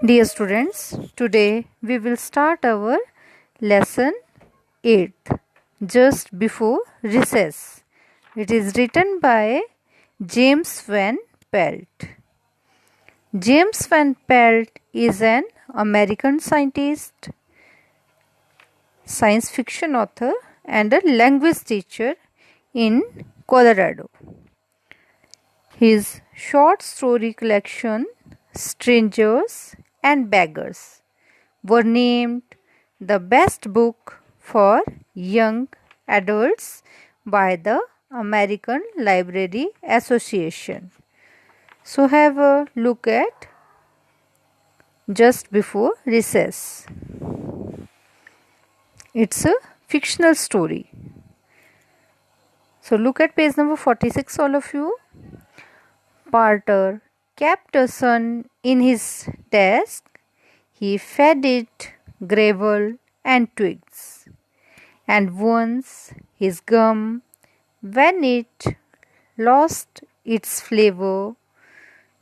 Dear students, today we will start our lesson 8th, just before recess. It is written by James Van Pelt. James Van Pelt is an American scientist, science fiction author, and a language teacher in Colorado. His short story collection, Strangers and Beggars, were named the best book for young adults by the American Library Association. So, have a look at Just Before Recess. It's a fictional story. So, look at page number 46, all of you. Porter kept a sun in his desk. He fed it gravel and twigs. And once his gum, when it lost its flavor,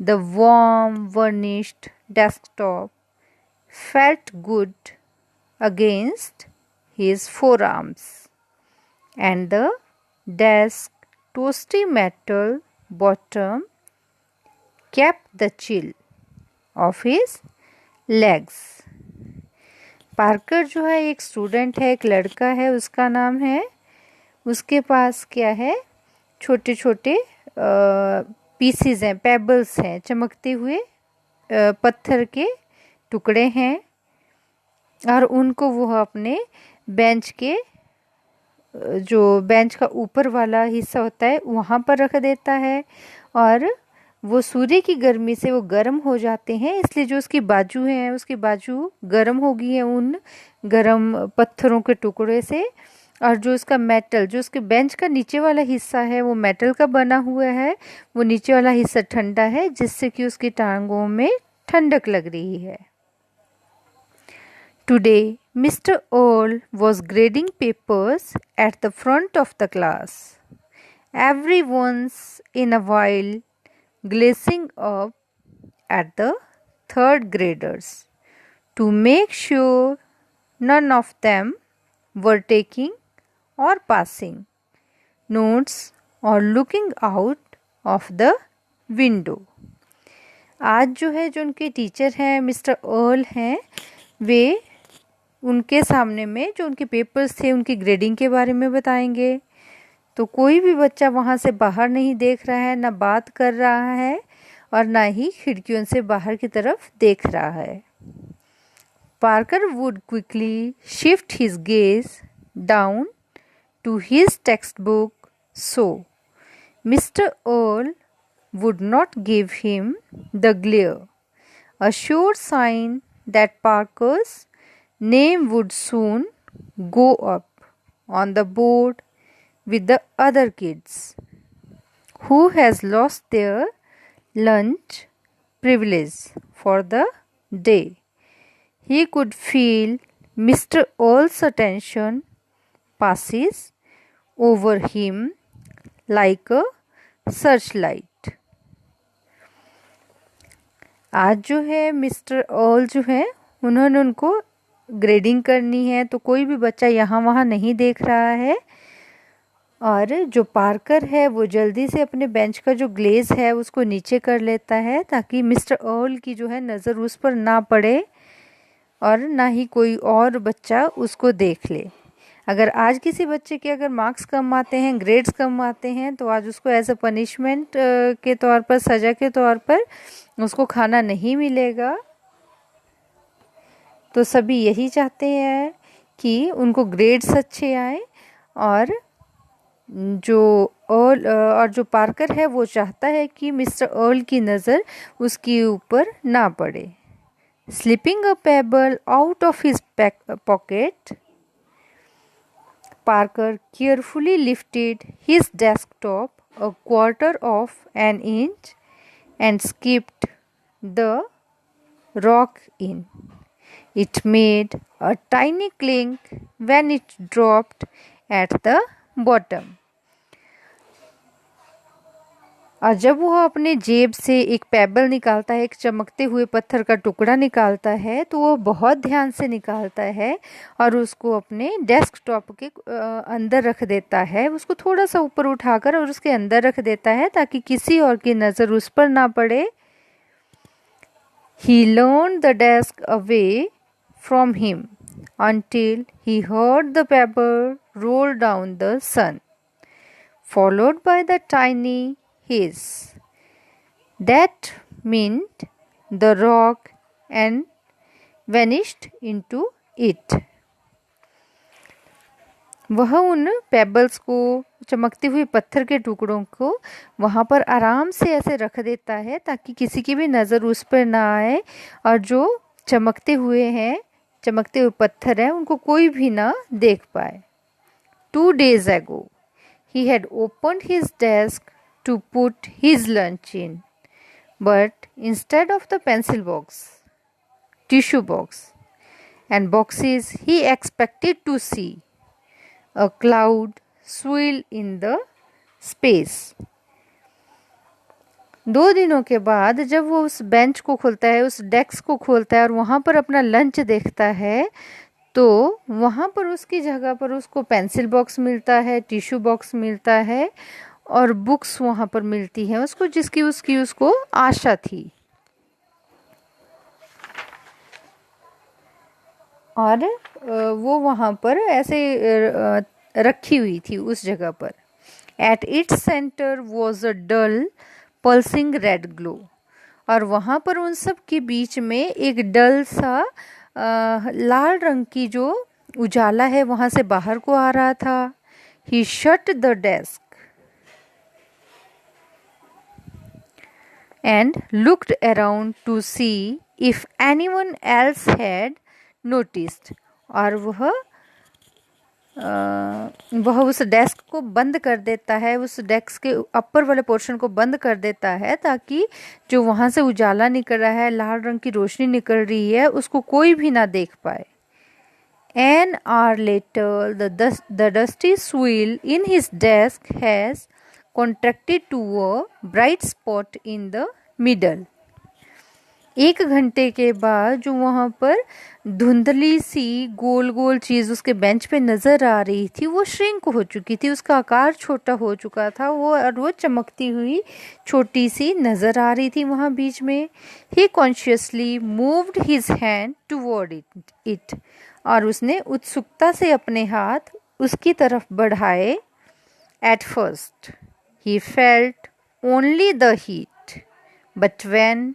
the warm varnished desktop felt good against his forearms, and the desk toasty metal bottom kept the chill of his legs. Parker जो है एक student है, एक लड़का है, उसका नाम है, उसके पास क्या है, छोटे छोटे पीसीज हैं, पेबल्स हैं, चमकते हुए पत्थर के टुकड़े हैं, और उनको वो अपने बेंच के जो बेंच का ऊपर वाला हिस्सा होता है वहाँ पर रख देता है, और वो सूर्य की गर्मी से वो गर्म हो जाते हैं, इसलिए जो उसकी बाजू हैं उसकी बाजू गर्म हो गई है उन गर्म पत्थरों के टुकड़े से, और जो उसका मेटल, जो उसके बेंच का नीचे वाला हिस्सा है वो मेटल का बना हुआ है, वो नीचे वाला हिस्सा ठंडा है, जिससे कि उसकी टांगों में ठंडक लग रही है. Today, Mr. Earl was grading papers at the front of the class. Every once in a while, glancing up at the third graders to make sure none of them were taking or passing notes or looking out of the window. आज जो है, जो उनके teacher हैं mister earl हैं, वे उनके सामने में जो उनके पेपर्स थे उनकी ग्रेडिंग के बारे में बताएंगे. तो कोई भी बच्चा वहाँ से बाहर नहीं देख रहा है, ना बात कर रहा है और ना ही खिड़कियों से बाहर की तरफ देख रहा है. Parker would quickly shift his gaze down to his text book, so mister Earl would not give him the glare, a sure sign that Parker's name would soon go up on the board with the other kids who has lost their lunch privilege for the day. He could feel Mr. Earl's attention passes over him like a searchlight. आज जो है mister earl जो है, उन्होंने उनको grading करनी है, तो कोई भी बच्चा यहाँ वहाँ नहीं देख रहा है, और जो पार्कर है वो जल्दी से अपने बेंच का जो ग्लेज है उसको नीचे कर लेता है, ताकि मिस्टर अर्ल की जो है नज़र उस पर ना पड़े और ना ही कोई और बच्चा उसको देख ले. अगर आज किसी बच्चे के अगर मार्क्स कम आते हैं, ग्रेड्स कम आते हैं, तो आज उसको एज अ पनिशमेंट के तौर पर, सज़ा के तौर पर उसको खाना नहीं मिलेगा. तो सभी यही चाहते हैं कि उनको ग्रेड्स अच्छे आए, और जो पार्कर है वो चाहता है कि मिस्टर अर्ल की नज़र उसके ऊपर ना पड़े. Slipping a pebble out of his pocket, Parker carefully lifted his desktop a quarter of an inch and skipped the rock in. It made a tiny clink when it dropped at the bottom. और जब वो अपने जेब से एक payable निकालता है, एक चमकते हुए पत्थर का टुकड़ा निकालता है, तो वो बहुत ध्यान से निकालता है और उसको अपने डेस्कटॉप के अंदर रख देता है। उसको थोड़ा सा ऊपर उठाकर और उसके अंदर रख देता है ताकि किसी और की नज़र उस पर ना पड़े। He leaned the desk away from him until he heard the pebble roll down the sun, followed by the tiny hiss that meant the rock and vanished into it. वह उन पेबल्स को, चमकते हुए पत्थर के टुकड़ों को वहाँ पर आराम से ऐसे रख देता है ताकि किसी की भी नज़र उस पर ना आए और जो चमकते हुए पत्थर हैं उनको कोई भी ना देख पाए। 2 days ago, he had opened his desk to put his lunch in, but instead of the pencil box, tissue box, and boxes, he expected to see a cloud swirl in the space. 2 दिनों के बाद जब वो उस bench को खोलता है, उस डेस्क को खोलता है और वहाँ पर अपना लंच देखता है, तो वहाँ पर उसकी जगह पर उसको पेंसिल बॉक्स मिलता है, टिश्यू बॉक्स मिलता है और बुक्स वहाँ पर मिलती हैं उसको, जिसकी उसको आशा थी। और वो वहाँ पर ऐसे रखी हुई थी उस जगह पर। At its centre was a dull pulsing red glow, और वहाँ पर उन सब के बीच में एक डल सा लाल रंग की जो उजाला है वहाँ से बाहर को आ रहा था। He shut the desk and looked around to see if anyone else had noticed, और वह उस डेस्क को बंद कर देता है, उस डेस्क के अपर वाले पोर्शन को बंद कर देता है ताकि जो वहाँ से उजाला निकल रहा है, लाल रंग की रोशनी निकल रही है, उसको कोई भी ना देख पाए। An hour later, the dusty swirl in his desk has contracted to a bright spot in the middle. 1 घंटे के बाद जो वहाँ पर धुंधली सी गोल गोल चीज़ उसके बेंच पे नज़र आ रही थी, वो श्रिंक हो चुकी थी, उसका आकार छोटा हो चुका था वो चमकती हुई छोटी सी नज़र आ रही थी वहाँ बीच में। He consciously moved his hand toward it, और उसने उत्सुकता से अपने हाथ उसकी तरफ बढ़ाए। At first he felt only the heat, but when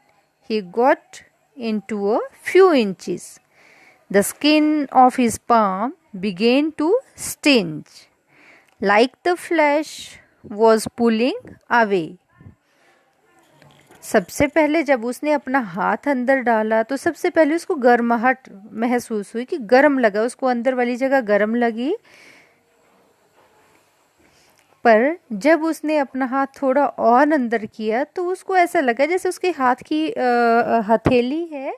he got into a few inches, the skin of his palm began to sting, like the flesh was pulling away. सबसे पहले जब उसने अपना हाथ अंदर डाला तो सबसे पहले उसको गर्माहट महसूस हुई, कि गर्म लगा, उसको अंदर वाली जगह गर्म लगी। पर जब उसने अपना हाथ थोड़ा और अंदर किया तो उसको ऐसा लगा जैसे उसके हाथ की हथेली है,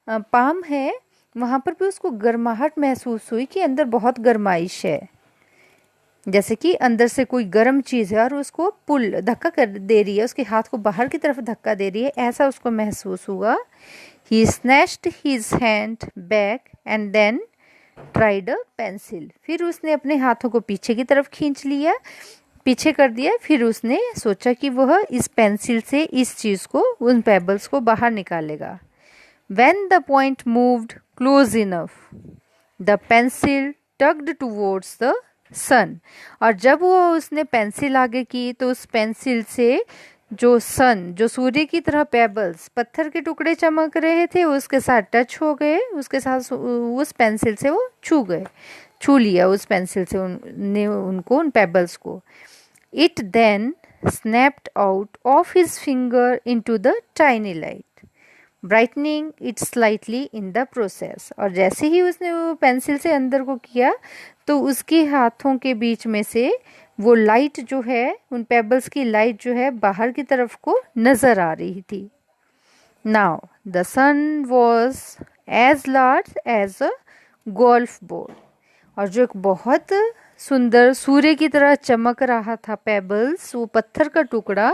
पाम है, वहाँ पर भी उसको गर्माहट महसूस हुई कि अंदर बहुत गर्माइश है, जैसे कि अंदर से कोई गर्म चीज़ है और उसको धक्का कर दे रही है, उसके हाथ को बाहर की तरफ धक्का दे रही है, ऐसा उसको महसूस हुआ। He snatched his hand back and then tried a pencil, फिर उसने अपने हाथों को पीछे की तरफ खींच लिया, पीछे कर दिया, फिर उसने सोचा कि वह इस पेंसिल से इस चीज़ को, उन पेबल्स को बाहर निकालेगा। When the point moved close enough, the pencil tugged towards the sun, और जब वो उसने पेंसिल आगे की तो उस पेंसिल से जो सूर्य की तरह पेबल्स, पत्थर के टुकड़े चमक रहे थे, उसके साथ टच हो गए, उसके साथ उस पेंसिल से वो छू लिया उस पेंसिल से उन पेबल्स को। It then snapped out of his finger into the tiny light, brightening it slightly in the process, और जैसे ही उसने वो पेंसिल से अंदर को किया तो उसके हाथों के बीच में से वो लाइट जो है, उन पेबल्स की लाइट जो है बाहर की तरफ को नज़र आ रही थी। Now the sun was as large as a golf ball, और जो एक बहुत सुंदर सूर्य की तरह चमक रहा था पेबल्स, वो पत्थर का टुकड़ा,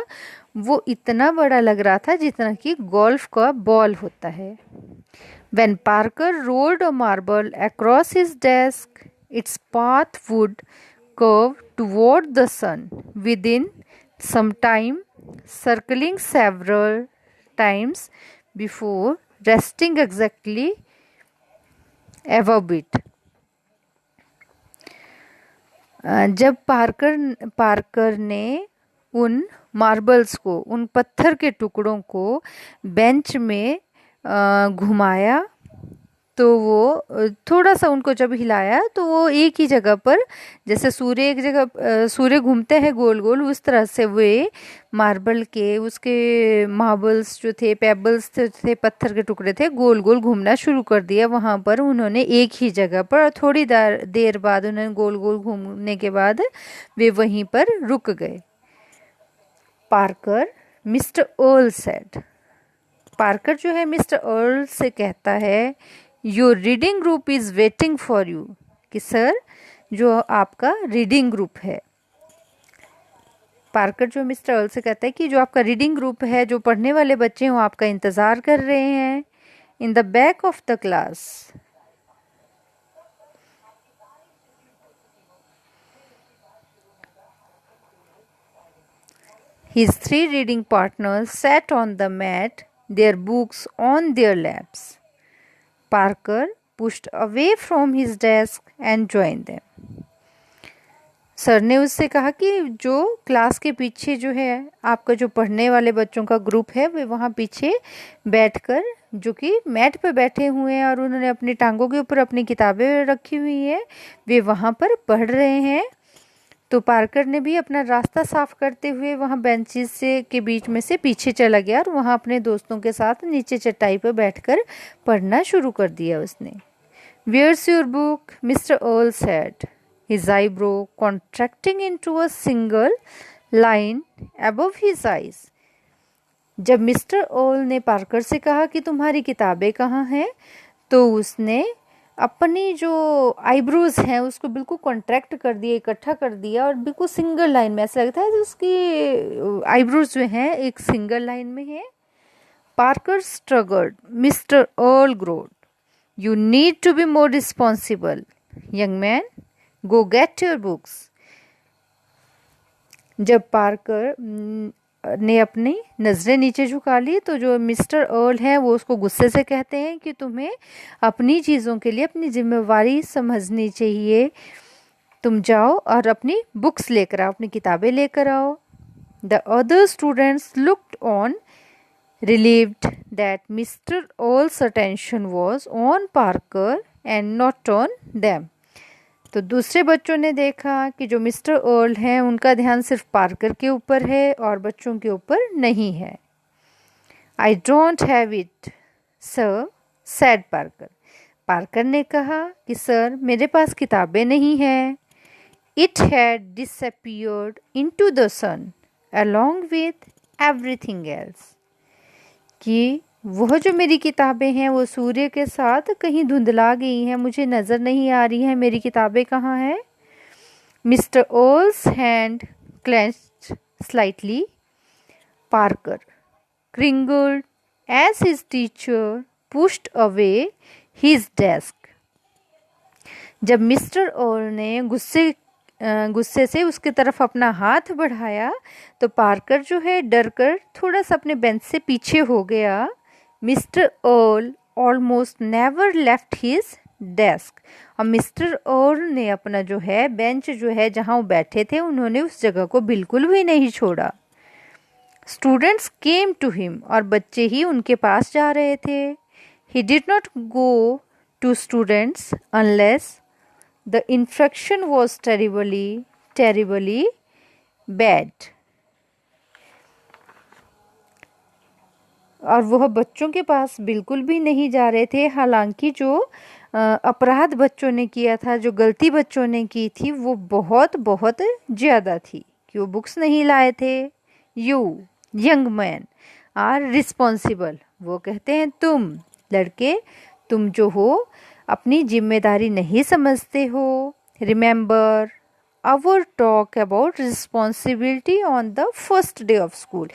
वो इतना बड़ा लग रहा था जितना कि गोल्फ का बॉल होता है। When Parker rolled a marble across his desk, its path would curve toward the sun within some time, circling several times before resting exactly above it. जब पार्कर ने उन मार्बल्स को, उन पत्थर के टुकड़ों को बेंच में घुमाया, तो वो थोड़ा सा उनको जब हिलाया तो वो एक ही जगह पर, जैसे सूर्य एक जगह सूर्य घूमते हैं गोल गोल, उस तरह से वे मार्बल के उसके मार्बल्स जो थे, पेबल्स थे, पत्थर के टुकड़े थे, गोल गोल घूमना शुरू कर दिया। वहाँ पर उन्होंने एक ही जगह पर, और थोड़ी देर बाद उन्होंने गोल गोल घूमने के बाद वे वहीं पर रुक गए। Parker mister earl said, Parker जो है मिस्टर अर्ल से कहता है, your reading group is waiting for you, कि सर जो आपका रीडिंग ग्रुप है, पार्कर जो मिस्टर अर्ल से कहता है कि जो आपका रीडिंग ग्रुप है, जो पढ़ने वाले बच्चे हैं, वो आपका इंतज़ार कर रहे हैं in the back of the class. His 3 reading partners sat on the mat, their books on their laps. Parker pushed away from his desk and joined them. Sir ने उससे कहा कि जो क्लास के पीछे जो है आपका जो पढ़ने वाले बच्चों का ग्रुप है, वे वहाँ पीछे बैठकर, जो कि मैट पर बैठे हुए हैं और उन्होंने अपनी टांगों के ऊपर अपनी किताबें रखी हुई हैं, वे वहाँ पर पढ़ रहे हैं। तो पार्कर ने भी अपना रास्ता साफ करते हुए वहाँ बेंचेस से के बीच में से पीछे चला गया और वहाँ अपने दोस्तों के साथ नीचे चटाई पर बैठकर पढ़ना शुरू कर दिया उसने। Where's your book? Mr. Earl said, his eyebrow contracting into a single line above his eyes. जब मिस्टर अर्ल ने पार्कर से कहा कि तुम्हारी किताबें कहाँ हैं, तो उसने अपनी जो आईब्रोज हैं उसको बिल्कुल कॉन्ट्रैक्ट कर दिया, इकट्ठा कर दिया, और बिल्कुल सिंगल लाइन में, ऐसा लगता है कि उसकी आईब्रोज जो हैं एक सिंगल लाइन में है। Parker struggled, mister Earl growled, you need to be more responsible young man, go get your books. जब पार्कर ने अपनी नज़रें नीचे झुका ली, तो जो मिस्टर अर्ल है वो उसको गुस्से से कहते हैं कि तुम्हें अपनी चीज़ों के लिए अपनी जिम्मेवारी समझनी चाहिए, तुम जाओ और अपनी बुक्स लेकर आओ, अपनी किताबें लेकर आओ। The other students looked on, relieved that Mr. Earl's attention was on Parker and not on them. तो दूसरे बच्चों ने देखा कि जो मिस्टर अर्ल हैं उनका ध्यान सिर्फ पार्कर के ऊपर है और बच्चों के ऊपर नहीं है। I don't have it sir, said Parker, Parker ने कहा कि सर मेरे पास किताबें नहीं हैं। It had disappeared into the sun along with everything else, कि वह जो मेरी किताबें हैं वो सूर्य के साथ कहीं धुंधला गई हैं, मुझे नज़र नहीं आ रही हैं, मेरी किताबें कहाँ हैं। Mister Earl's hand clenched slightly, Parker cringed as his teacher pushed away his desk. जब मिस्टर अर्ल ने गुस्से से उसके तरफ अपना हाथ बढ़ाया, तो पार्कर जो है डर कर थोड़ा सा अपने बेंच से पीछे हो गया। Mister earl almost never left his desk, और मिस्टर अर्ल ने अपना जो है बेंच जो है जहाँ वो बैठे थे, उन्होंने उस जगह को बिल्कुल भी नहीं छोड़ा। स्टूडेंट्स केम टू हिम, और बच्चे ही उनके पास जा रहे थे। He did not go to students unless the infection was terribly bad. और वह बच्चों के पास बिल्कुल भी नहीं जा रहे थे, हालांकि जो अपराध बच्चों ने किया था, जो गलती बच्चों ने की थी, वो बहुत बहुत ज़्यादा थी कि वो बुक्स नहीं लाए थे। You young man are responsible, वो कहते हैं तुम लड़के, तुम जो हो अपनी जिम्मेदारी नहीं समझते हो। Remember our talk about responsibility on the first day of school,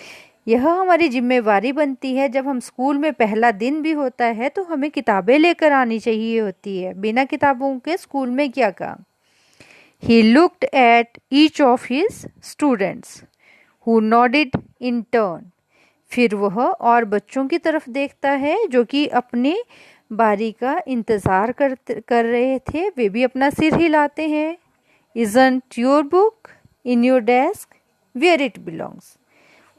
यह हमारी जिम्मेवारी बनती है, जब हम स्कूल में पहला दिन भी होता है तो हमें किताबें लेकर आनी चाहिए होती है। बिना किताबों के स्कूल में क्या काम। He looked at each of his students, who nodded in turn. फिर वह और बच्चों की तरफ देखता है जो कि अपनी बारी का इंतज़ार कर रहे थे, वे भी अपना सिर हिलाते हैं। Isn't your book in your desk where it belongs?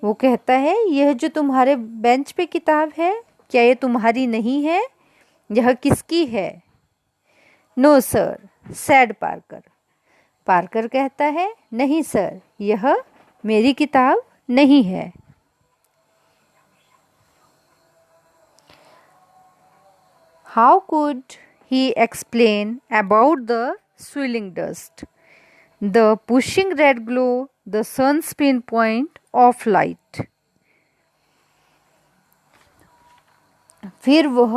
वो कहता है, यह जो तुम्हारे बेंच पे किताब है, क्या ये तुम्हारी नहीं है? यह किसकी है? No sir, said Parker. Parker कहता है, नहीं सर, यह मेरी किताब नहीं है। How could he explain about the swirling dust, the pushing red glow, the sun's pinpoint of light? फिर वह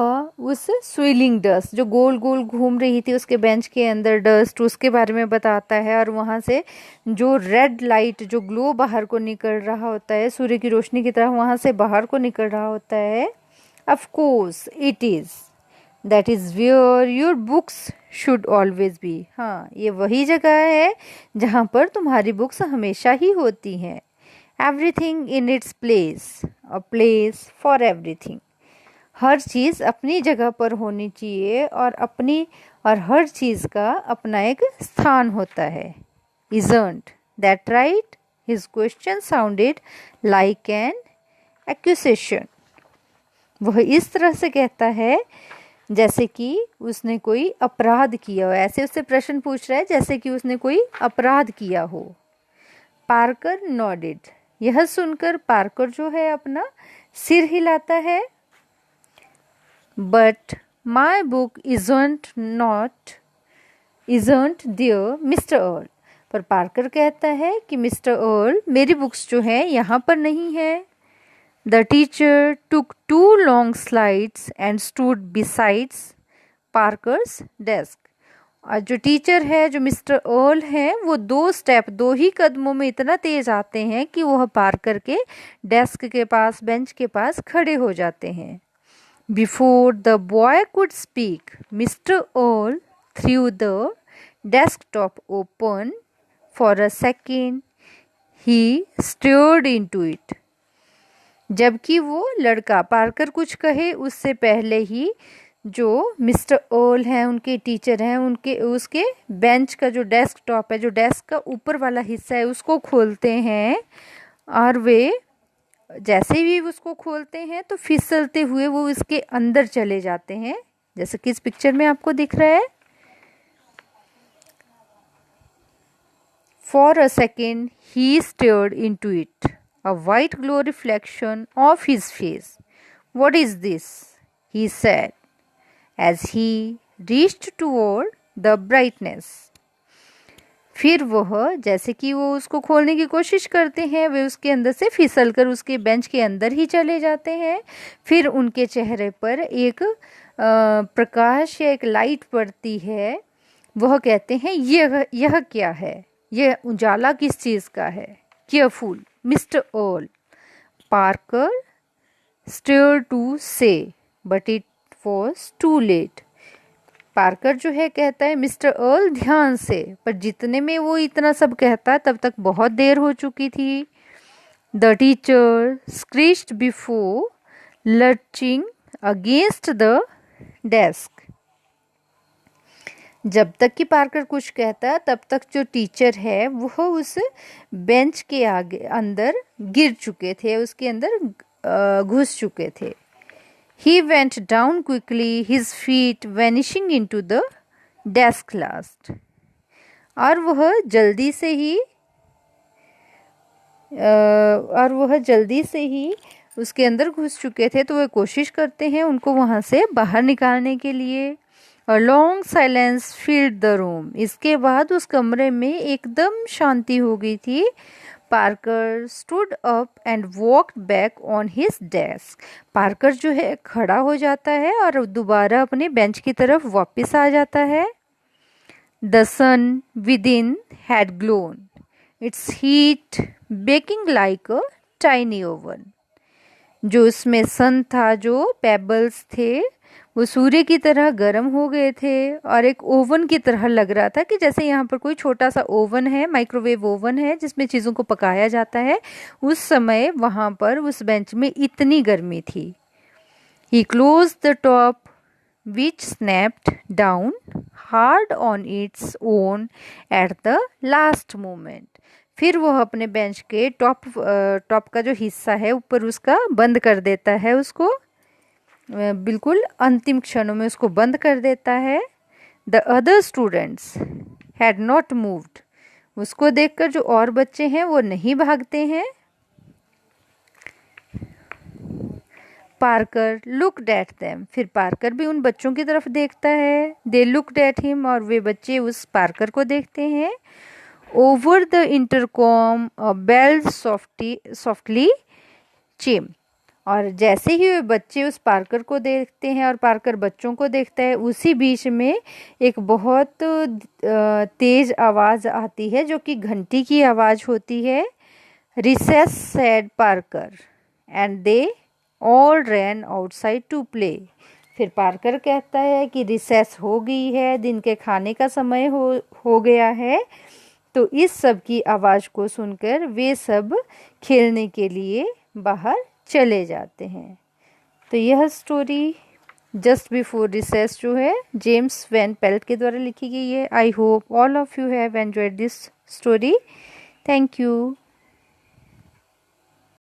उस स्विलिंग डस्ट जो गोल गोल घूम रही थी उसके बेंच के अंदर डस्ट, उसके बारे में बताता है, और वहाँ से जो रेड लाइट जो ग्लो बाहर को निकल रहा होता है, सूर्य की रोशनी की तरह वहाँ से बाहर को निकल रहा होता है। Of course it is, that is where your books should always be. हाँ, ये वही जगह है जहाँ पर तुम्हारी बुक्स हमेशा ही होती हैं। Everything in its place, a place for everything. हर चीज़ अपनी जगह पर होनी चाहिए और हर चीज़ का अपना एक स्थान होता है। Isn't that right? His question sounded like an accusation. वह इस तरह से कहता है जैसे कि उसने कोई अपराध किया हो, ऐसे उससे प्रश्न पूछ रहा है जैसे कि उसने कोई अपराध किया हो। Parker nodded. यह सुनकर पार्कर जो है अपना सिर हिलाता है। But my book isn't there, Mr. Earl. पर पार्कर कहता है कि मिस्टर अर्ल, मेरी बुक्स जो है यहाँ पर नहीं है। The teacher took 2 long slides and stood besides Parker's desk. और जो टीचर है, जो मिस्टर अर्ल है, वो 2 ही कदमों में इतना तेज आते हैं कि वह पार्कर के डेस्क के पास, बेंच के पास खड़े हो जाते हैं। Before the boy could speak, Mr. Earl threw the desktop open. For a second, he stared into it. जबकि वो लड़का पार्कर कुछ कहे उससे पहले ही जो मिस्टर अर्ल हैं, उनके टीचर हैं, उसके बेंच का जो डेस्कटॉप है, जो डेस्क का ऊपर वाला हिस्सा है, उसको खोलते हैं। और वे जैसे भी उसको खोलते हैं तो फिसलते हुए वो इसके अंदर चले जाते हैं, जैसे कि इस पिक्चर में आपको दिख रहा है। For a second he stared into it, a white glow reflection of his face. What is this? He said as he reached toward the brightness. फिर वह जैसे कि वो उसको खोलने की कोशिश करते हैं, वे उसके अंदर से फिसलकर उसके बेंच के अंदर ही चले जाते हैं। फिर उनके चेहरे पर एक प्रकाश या एक लाइट पड़ती है। वह कहते हैं, यह क्या है? यह उजाला किस चीज़ का है? Careful mister Earl, Parker stared to say, but it was too late. Parker जो है कहता है, मिस्टर अर्ल ध्यान से, पर जितने में वो इतना सब कहता तब तक बहुत देर हो चुकी थी। The teacher screeched before lurching against the desk. जब तक कि पार्कर कुछ कहता तब तक जो टीचर है वह उस बेंच के आगे अंदर गिर चुके थे, उसके अंदर घुस चुके थे। He went down quickly, his feet vanishing into the desk last. और वह जल्दी से ही उसके अंदर घुस चुके थे, तो वह कोशिश करते हैं उनको वहाँ से बाहर निकालने के लिए। A long silence filled the room. इसके बाद उस कमरे में एकदम शांति हो गई थी। Parker stood up and walked back on his desk. Parker जो है खड़ा हो जाता है और दोबारा अपने बेंच की तरफ वापस आ जाता है। The sun within had glowed, its heat baking like a tiny oven. जो उसमें सन था, जो पेबल्स थे वो सूर्य की तरह गर्म हो गए थे और एक ओवन की तरह लग रहा था कि जैसे यहाँ पर कोई छोटा सा ओवन है, माइक्रोवेव ओवन है जिसमें चीज़ों को पकाया जाता है। उस समय वहाँ पर उस बेंच में इतनी गर्मी थी। He closed the top, which snapped down hard on its own at the last moment. फिर वह अपने बेंच के टॉप का जो हिस्सा है ऊपर उसका बंद कर देता है, उसको बिल्कुल अंतिम क्षणों में उसको बंद कर देता है। The other students had not moved. उसको देखकर जो और बच्चे हैं वो नहीं भागते हैं। Parker looked at them. फिर पार्कर भी उन बच्चों की तरफ देखता है। They looked at him. और वे बच्चे उस पार्कर को देखते हैं। Over the intercom bell softly chime. और जैसे ही वे बच्चे उस पार्कर को देखते हैं और पार्कर बच्चों को देखता है, उसी बीच में एक बहुत तेज आवाज़ आती है जो कि घंटी की आवाज़ होती है। Recess said Parker and they all ran outside to play. फिर पार्कर कहता है कि रिसेस हो गई है, दिन के खाने का समय हो गया है। तो इस सब की आवाज़ को सुनकर वे सब खेलने के लिए बाहर चले जाते हैं। तो यह स्टोरी जस्ट बिफोर रिसेस जो है जेम्स वैन पेल्ट के द्वारा लिखी गई है। I hope all of you have enjoyed this story. Thank you.